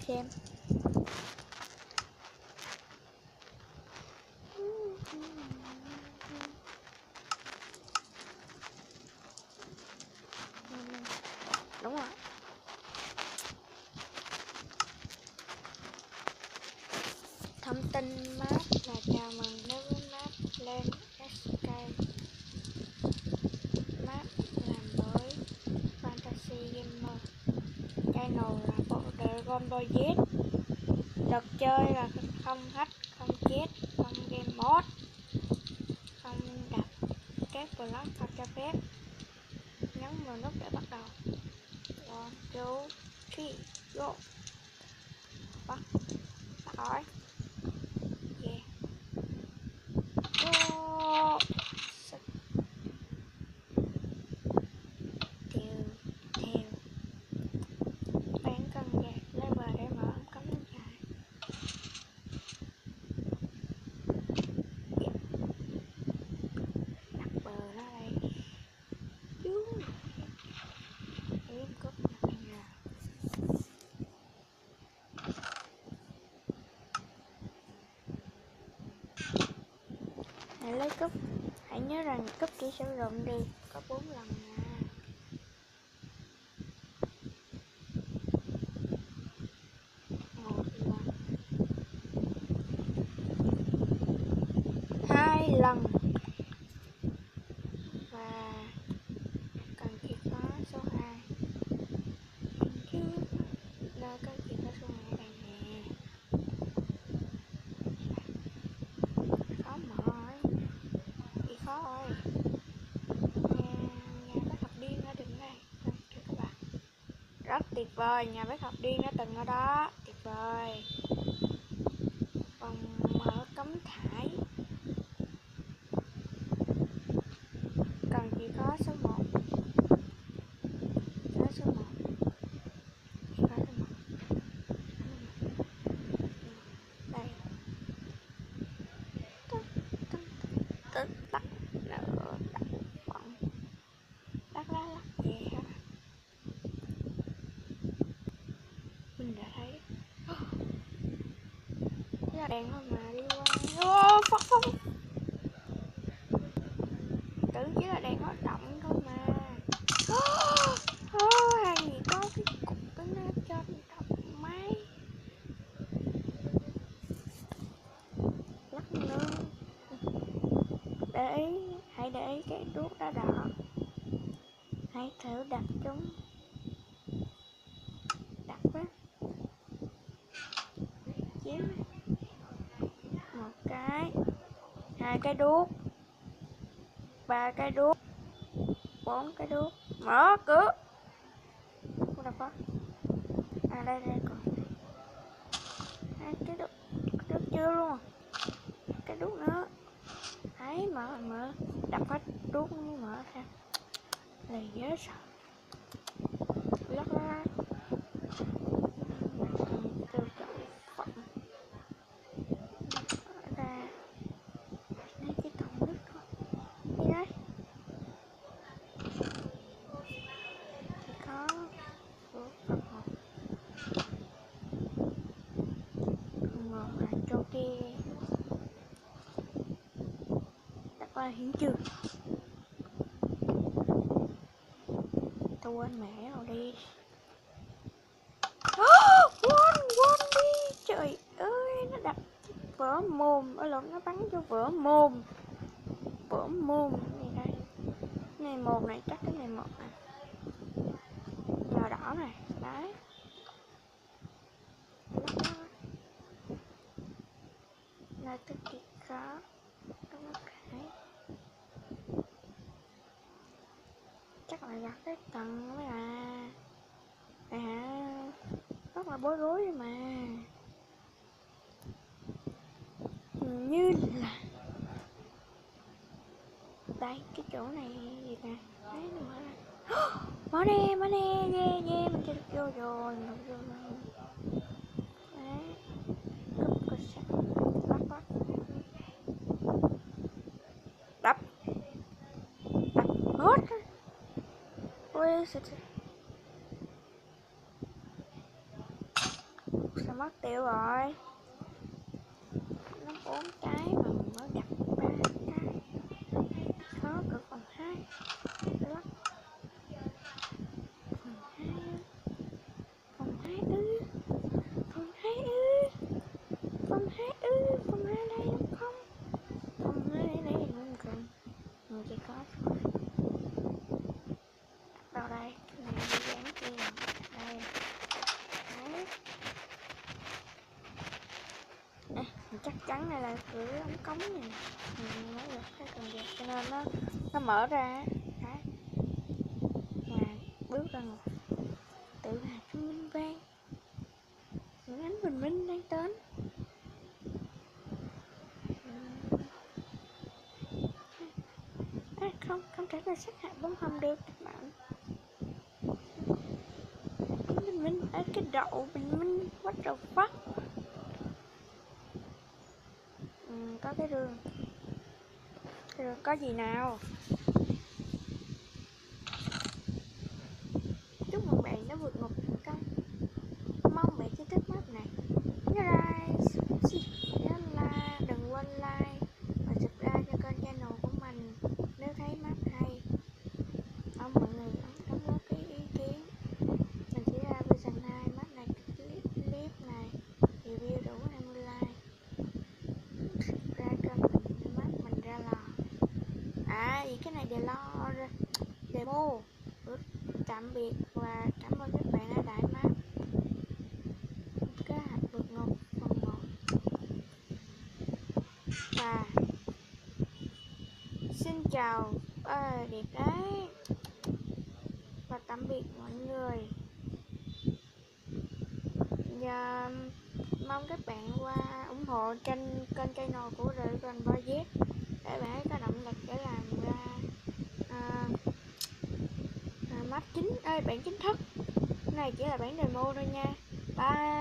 xem. Đúng rồi. Thông tin map là chào mừng đến với map lên SK. Map làm bởi Fantasy Gamer. Channel là bộ Dragon Ball Z. Luật chơi là không hack, không chết, không game mod, không đặt các block không cho phép. Nhấn vào nút để bắt đầu. 1, 2, 3, go. Bắt hỏi. Yeah. Go. Theo bán cân gạt level để mở ống cắm nước dài. Yeah. Đặt bờ nó đây. Em cúp nhà. Hãy lấy cúp. Hãy nhớ rằng cúp chỉ sử dụng được có 4 lần nha. 1 lần, 2 lần và cần chìa khóa số 2. Chứ nơi có chìa khóa số 2 đây nè. Khó mở rồi. Bị khó rồi. Nhà bác học điên ở đường đây. Thưa các bạn. Rất tuyệt vời, nhà bác học điên đã từng ở đó. Tuyệt vời. Còn mở cống thải. Cần chìa khóa số 1. Chìa khóa số 1. Chìa khóa số 1. Đây. Tắt nữa. Lắc về ha. Mình đã thấy. Thế là đèn thôi mà đi qua. Phóc. Tưởng chỉ là đèn hoạt động thôi mà. Hàng gì có cái cục cái nó cho động máy. Lắc nữa. Hãy để ý cái đuốc đó đỏ. Hãy thử đặt chúng. Đặt á. Chiếm. 1 cái. 2 cái đuốc. 3 cái đuốc. 4 cái đuốc. Mở cửa. Không đâu có. À đây còn 2 cái đuốc. Đuốc chưa luôn. Cái đuốc nữa. Đấy mở. Đập hết đuốc mới mở ra. Này dễ sợ. Lắc ra. Từ chọn phận. Ra. Lấy cái thùng nước thôi. Đi đấy. Thì có phận 1. Phận 1 là chỗ kia. Đã qua hiện trường. Tôi quên mẹ rồi đi. Quên đi. Trời ơi, nó đập vỡ mồm. Ở lộn, nó bắn cho vỡ mồm. Vỡ mồm. Này đây. Này 1 này, chắc cái này 1 này. Màu đỏ này. Đấy. Là tôi kịp có. Chắc là gặp cái tầng mới là. Rất là bối rối mà. Như là đây cái chỗ này gì nè. Đấy nó mở ra. Mở nè ghê mình chưa được vô rồi. Đấy. Cúp cơ sạc. Bắt. Đập hết. Ôi sao mất tiêu rồi? Nó 4 cái mà mình mới gặp 3 cái. Khó cực phần 2. Đó. Phần 2. Phần 2 ư. Phần 2 ư. Phần 2 ư. Phần 2 đây đúng không? Phần 2 đây không cần. Mình chỉ có thôi. Đâu đây? Này đi dán kia. Đây. Đấy. À, chắc chắn đây là cửa ống cống này nè. Mình mới được cái cần dẹp cho nên nó mở ra. Đấy. Và bước ra một tự hào trong minh vang. Những ánh bình minh đang đến. À, không thể là sát hại bóng hồng được các bạn. Bình minh ở cái đậu bình minh, what the fuck. Có cái đường có gì nào? Chúc mừng bạn đã vượt ngục thành công. Mong bạn sẽ thích map này. Nhớ like, đừng quên like và subscribe cho kênh channel của mình nếu thấy map hay. Mọi người đóng góp cái ý kiến. Mình sẽ ra version 2 map này, clip này review đủ 20 like. Ra kênh mình map mình ra lò. À vì cái này để lo demo. Tạm biệt và cảm ơn các bạn đã đại map kế hoạch vượt ngục phần 1. Và xin chào đẹp đấy. Và tạm biệt mọi người. Và mong các bạn qua ủng hộ kênh channel của Dragon Ball Z để bạn ấy có động lực để làm ra map chính bản chính thức. Cái này chỉ là bản demo thôi nha. Bye.